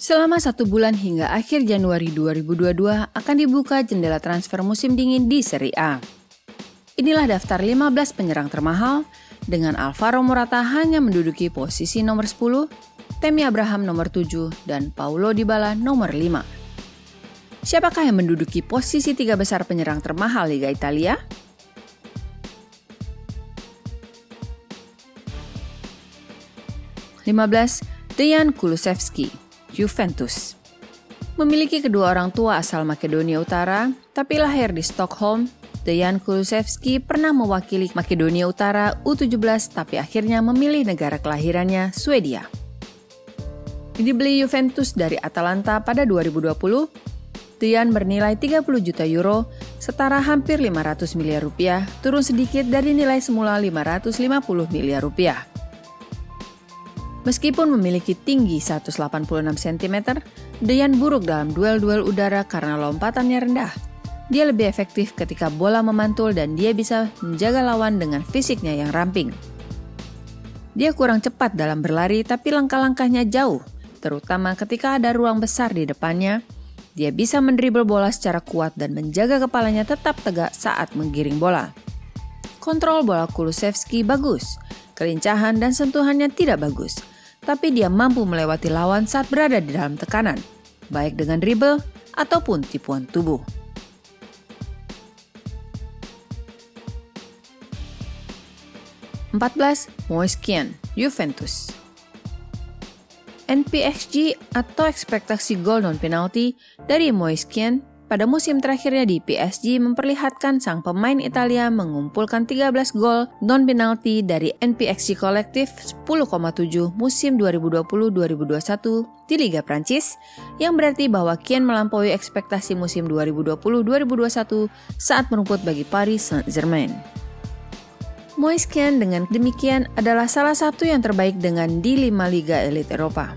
Selama 1 bulan hingga akhir Januari 2022 akan dibuka jendela transfer musim dingin di Serie A. Inilah daftar 15 penyerang termahal, dengan Alvaro Morata hanya menduduki posisi nomor 10, Tammy Abraham nomor 7, dan Paulo Dybala nomor 5. Siapakah yang menduduki posisi 3 besar penyerang termahal Liga Italia? Dejan Kulusevski, Juventus. Memiliki kedua orang tua asal Makedonia Utara, tapi lahir di Stockholm, Dejan Kulusevski pernah mewakili Makedonia Utara U17 tapi akhirnya memilih negara kelahirannya Swedia. Dibeli Juventus dari Atalanta pada 2020, Dejan bernilai 30 juta euro, setara hampir 500 miliar rupiah, turun sedikit dari nilai semula 550 miliar rupiah. Meskipun memiliki tinggi 186 cm, Dejan buruk dalam duel-duel udara karena lompatannya rendah. Dia lebih efektif ketika bola memantul dan dia bisa menjaga lawan dengan fisiknya yang ramping. Dia kurang cepat dalam berlari tapi langkah-langkahnya jauh, terutama ketika ada ruang besar di depannya. Dia bisa mendribel bola secara kuat dan menjaga kepalanya tetap tegak saat menggiring bola. Kontrol bola Kulusevski bagus, kelincahan dan sentuhannya tidak bagus. Tapi dia mampu melewati lawan saat berada di dalam tekanan, baik dengan dribble ataupun tipuan tubuh. Moise Kean, Juventus. NPXG atau ekspektasi gol non-penalti dari Moise Kean pada musim terakhirnya di PSG memperlihatkan sang pemain Italia mengumpulkan 13 gol non-penalti dari NPXG kolektif 10,7 musim 2020-2021 di Liga Prancis, yang berarti bahwa Kean melampaui ekspektasi musim 2020-2021 saat merumput bagi Paris Saint-Germain. Moise Kean dengan demikian adalah salah satu yang terbaik di 5 liga elit Eropa.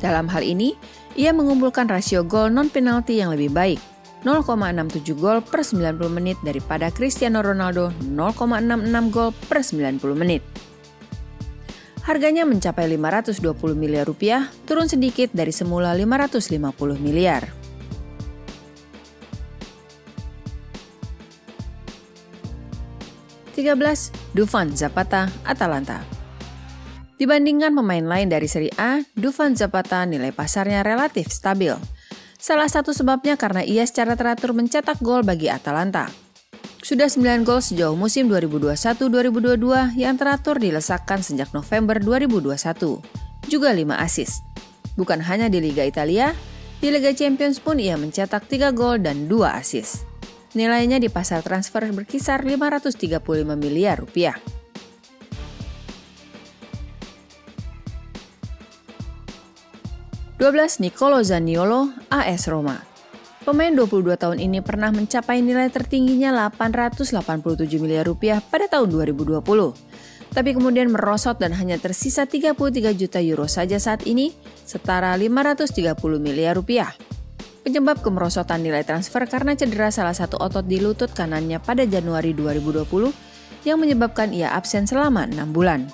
Dalam hal ini, ia mengumpulkan rasio gol non-penalti yang lebih baik, 0,67 gol per 90 menit daripada Cristiano Ronaldo 0,66 gol per 90 menit. Harganya mencapai 520 miliar rupiah, turun sedikit dari semula 550 miliar. Dufan Zapata, Atalanta. Dibandingkan pemain lain dari Serie A, Dufan Zapata nilai pasarnya relatif stabil. Salah satu sebabnya karena ia secara teratur mencetak gol bagi Atalanta. Sudah 9 gol sejauh musim 2021-2022 yang teratur dilesakkan sejak November 2021. Juga 5 assist. Bukan hanya di Liga Italia, di Liga Champions pun ia mencetak 3 gol dan 2 assist. Nilainya di pasar transfer berkisar 535 miliar rupiah. Nicolo Zaniolo, AS Roma. Pemain 22 tahun ini pernah mencapai nilai tertingginya 887 miliar rupiah pada tahun 2020. Tapi kemudian merosot dan hanya tersisa 33 juta euro saja saat ini, setara 530 miliar rupiah. Penyebab kemerosotan nilai transfer karena cedera salah satu otot di lutut kanannya pada Januari 2020 yang menyebabkan ia absen selama 6 bulan.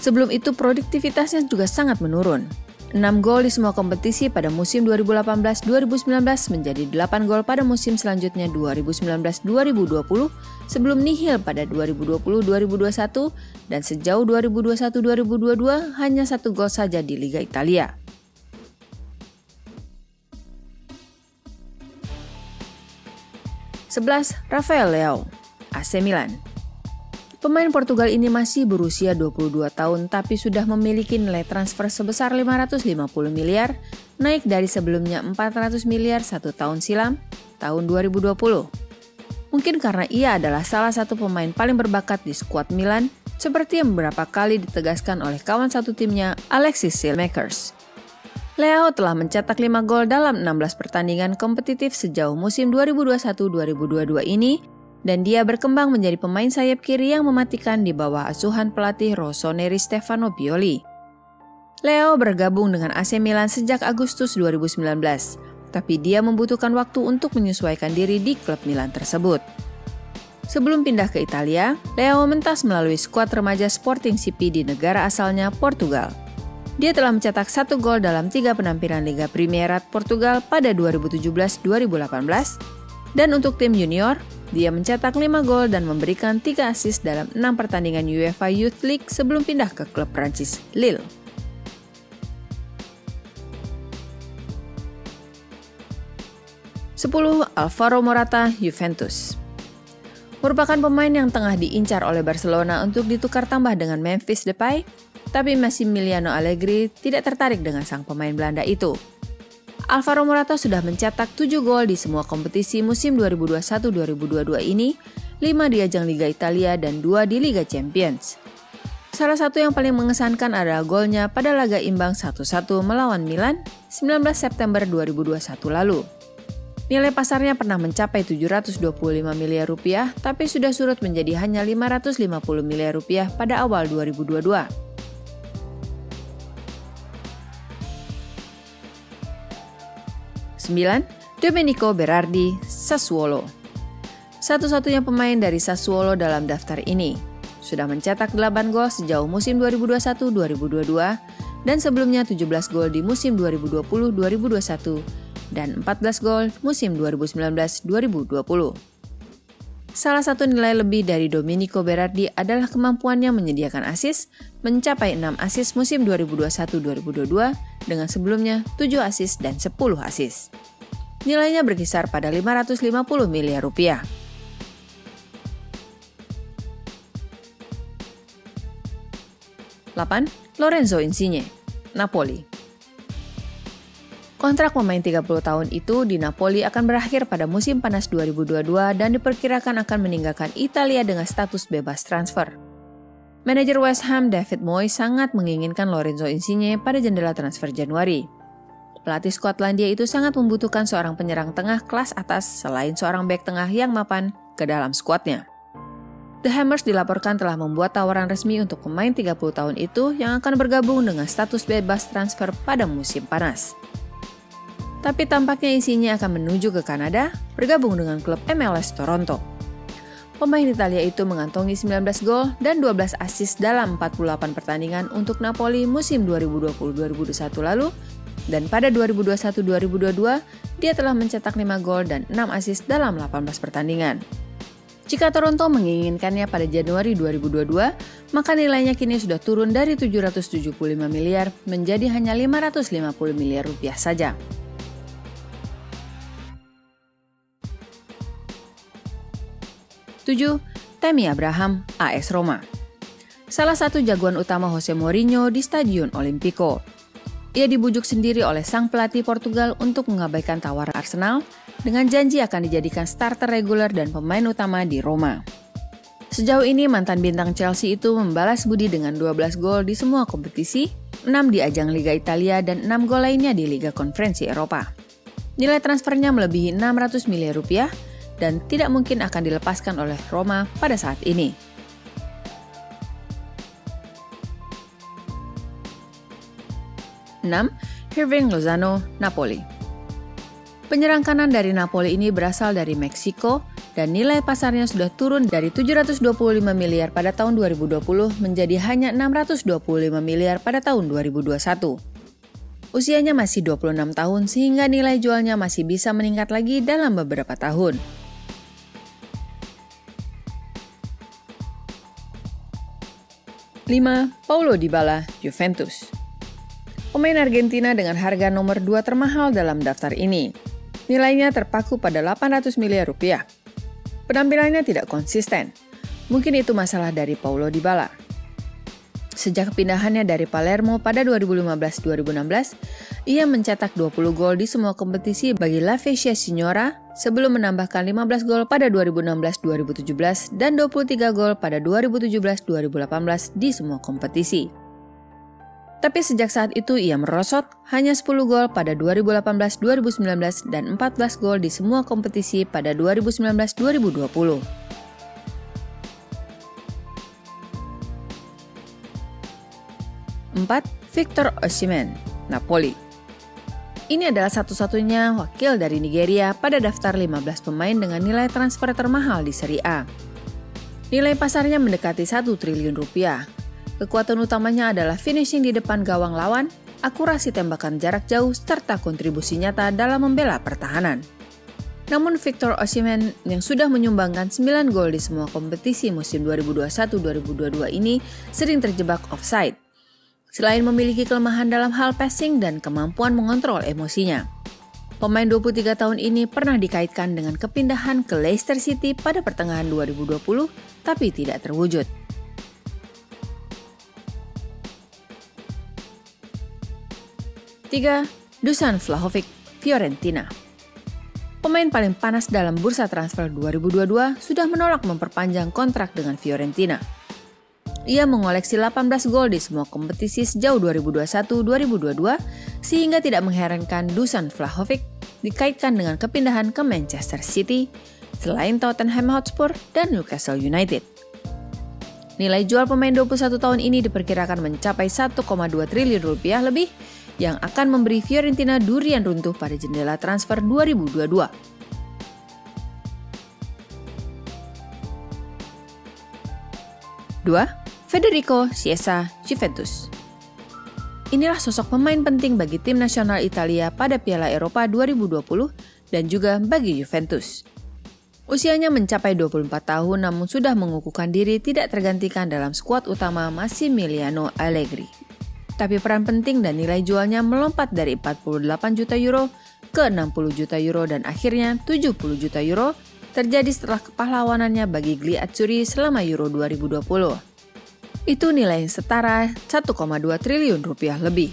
Sebelum itu produktivitasnya juga sangat menurun. 6 gol di semua kompetisi pada musim 2018-2019 menjadi 8 gol pada musim selanjutnya 2019-2020 sebelum nihil pada 2020-2021 dan sejauh 2021-2022 hanya 1 gol saja di Liga Italia. Rafael Leao, AC Milan. Pemain Portugal ini masih berusia 22 tahun tapi sudah memiliki nilai transfer sebesar 550 miliar, naik dari sebelumnya 400 miliar 1 tahun silam, tahun 2020. Mungkin karena ia adalah salah satu pemain paling berbakat di skuad Milan, seperti yang beberapa kali ditegaskan oleh kawan satu timnya, Alexis Saelemaekers. Leao telah mencetak 5 gol dalam 16 pertandingan kompetitif sejauh musim 2021-2022 ini, dan dia berkembang menjadi pemain sayap kiri yang mematikan di bawah asuhan pelatih Rossoneri Stefano Pioli. Leao bergabung dengan AC Milan sejak Agustus 2019, tapi dia membutuhkan waktu untuk menyesuaikan diri di klub Milan tersebut. Sebelum pindah ke Italia, Leao mentas melalui skuad remaja Sporting CP di negara asalnya, Portugal. Dia telah mencetak 1 gol dalam 3 penampilan Liga Primeira Portugal pada 2017-2018, dan untuk tim junior, dia mencetak 5 gol dan memberikan 3 assist dalam 6 pertandingan UEFA Youth League sebelum pindah ke klub Prancis Lille. 10. Alvaro Morata, Juventus. Merupakan pemain yang tengah diincar oleh Barcelona untuk ditukar tambah dengan Memphis Depay, tapi Massimiliano Allegri tidak tertarik dengan sang pemain Belanda itu. Alvaro Morata sudah mencetak 7 gol di semua kompetisi musim 2021-2022 ini, 5 di ajang Liga Italia dan 2 di Liga Champions. Salah satu yang paling mengesankan adalah golnya pada laga imbang 1-1 melawan Milan 19 September 2021 lalu. Nilai pasarnya pernah mencapai 725 miliar rupiah, tapi sudah surut menjadi hanya 550 miliar rupiah pada awal 2022. 9. Domenico Berardi, Sassuolo. Satu-satunya pemain dari Sassuolo dalam daftar ini. Sudah mencetak 8 gol sejauh musim 2021-2022 dan sebelumnya 17 gol di musim 2020-2021 dan 14 gol musim 2019-2020. Salah satu nilai lebih dari Domenico Berardi adalah kemampuannya menyediakan assist, mencapai 6 assist musim 2021-2022 dengan sebelumnya 7 assist dan 10 assist. Nilainya berkisar pada 550 miliar rupiah. Lorenzo Insigne, Napoli. Kontrak pemain 30 tahun itu di Napoli akan berakhir pada musim panas 2022 dan diperkirakan akan meninggalkan Italia dengan status bebas transfer. Manajer West Ham David Moyes sangat menginginkan Lorenzo Insigne pada jendela transfer Januari. Pelatih Skotlandia itu sangat membutuhkan seorang penyerang tengah kelas atas selain seorang bek tengah yang mapan ke dalam skuadnya. The Hammers dilaporkan telah membuat tawaran resmi untuk pemain 30 tahun itu yang akan bergabung dengan status bebas transfer pada musim panas. Tapi tampaknya Insigne akan menuju ke Kanada, bergabung dengan klub MLS Toronto. Pemain Italia itu mengantongi 19 gol dan 12 assist dalam 48 pertandingan untuk Napoli musim 2020-2021 lalu, dan pada 2021-2022 dia telah mencetak 5 gol dan 6 assist dalam 18 pertandingan. Jika Toronto menginginkannya pada Januari 2022, maka nilainya kini sudah turun dari 775 miliar menjadi hanya 550 miliar rupiah saja. Tammy Abraham, AS Roma. Salah satu jagoan utama Jose Mourinho di Stadion Olimpico. Ia dibujuk sendiri oleh sang pelatih Portugal untuk mengabaikan tawaran Arsenal dengan janji akan dijadikan starter reguler dan pemain utama di Roma. Sejauh ini mantan bintang Chelsea itu membalas budi dengan 12 gol di semua kompetisi, 6 di ajang Liga Italia dan 6 gol lainnya di Liga Konferensi Eropa. Nilai transfernya melebihi 600 miliar rupiah dan tidak mungkin akan dilepaskan oleh Roma pada saat ini. Hirving Lozano, Napoli. Penyerang kanan dari Napoli ini berasal dari Meksiko dan nilai pasarnya sudah turun dari 725 miliar pada tahun 2020 menjadi hanya 625 miliar pada tahun 2021. Usianya masih 26 tahun sehingga nilai jualnya masih bisa meningkat lagi dalam beberapa tahun. 5. Paulo Dybala, Juventus. Pemain Argentina dengan harga nomor 2 termahal dalam daftar ini. Nilainya terpaku pada 800 miliar rupiah. Penampilannya tidak konsisten. Mungkin itu masalah dari Paulo Dybala. Sejak kepindahannya dari Palermo pada 2015-2016, ia mencetak 20 gol di semua kompetisi bagi La Vecchia Signora sebelum menambahkan 15 gol pada 2016-2017 dan 23 gol pada 2017-2018 di semua kompetisi. Tapi sejak saat itu ia merosot, hanya 10 gol pada 2018-2019 dan 14 gol di semua kompetisi pada 2019-2020. 4. Victor Osimhen, Napoli. Ini adalah satu-satunya wakil dari Nigeria pada daftar 15 pemain dengan nilai transfer termahal di Serie A. Nilai pasarnya mendekati 1 triliun rupiah. Kekuatan utamanya adalah finishing di depan gawang lawan, akurasi tembakan jarak jauh, serta kontribusi nyata dalam membela pertahanan. Namun Victor Osimhen yang sudah menyumbangkan 9 gol di semua kompetisi musim 2021-2022 ini sering terjebak offside. Selain memiliki kelemahan dalam hal passing dan kemampuan mengontrol emosinya. Pemain 23 tahun ini pernah dikaitkan dengan kepindahan ke Leicester City pada pertengahan 2020, tapi tidak terwujud. Tiga, Dusan Vlahovic, Fiorentina. Pemain paling panas dalam bursa transfer 2022 sudah menolak memperpanjang kontrak dengan Fiorentina. Ia mengoleksi 18 gol di semua kompetisi sejauh 2021-2022 sehingga tidak mengherankan Dusan Vlahovic dikaitkan dengan kepindahan ke Manchester City selain Tottenham Hotspur dan Newcastle United. Nilai jual pemain 21 tahun ini diperkirakan mencapai 1,2 triliun rupiah lebih yang akan memberi Fiorentina durian runtuh pada jendela transfer 2022. 2. Federico Chiesa, Juventus. Inilah sosok pemain penting bagi tim nasional Italia pada Piala Eropa 2020 dan juga bagi Juventus. Usianya mencapai 24 tahun namun sudah mengukuhkan diri tidak tergantikan dalam skuad utama Massimiliano Allegri. Tapi peran penting dan nilai jualnya melompat dari 48 juta euro ke 60 juta euro dan akhirnya 70 juta euro terjadi setelah kepahlawanannya bagi Gli Azzurri selama Euro 2020. Itu nilai yang setara 1,2 triliun rupiah lebih.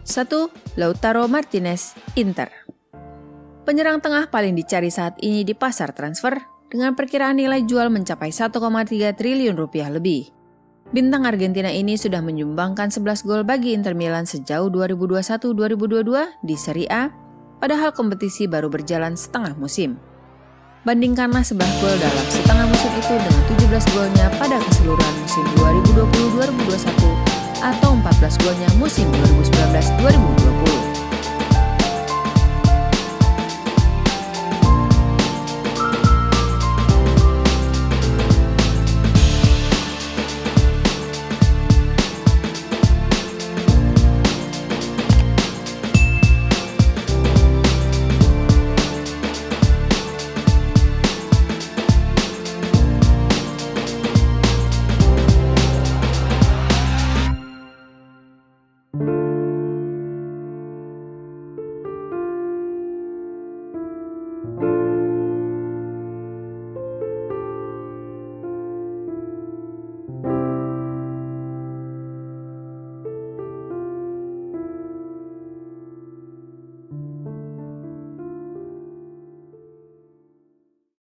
Satu, Lautaro Martinez, Inter. Penyerang tengah paling dicari saat ini di pasar transfer dengan perkiraan nilai jual mencapai 1,3 triliun rupiah lebih. Bintang Argentina ini sudah menyumbangkan 11 gol bagi Inter Milan sejauh 2021-2022 di Serie A, padahal kompetisi baru berjalan setengah musim. Bandingkanlah 11 gol dalam setengah musim itu dengan 17 golnya pada keseluruhan musim 2020-2021 atau 14 golnya musim 2019-2020.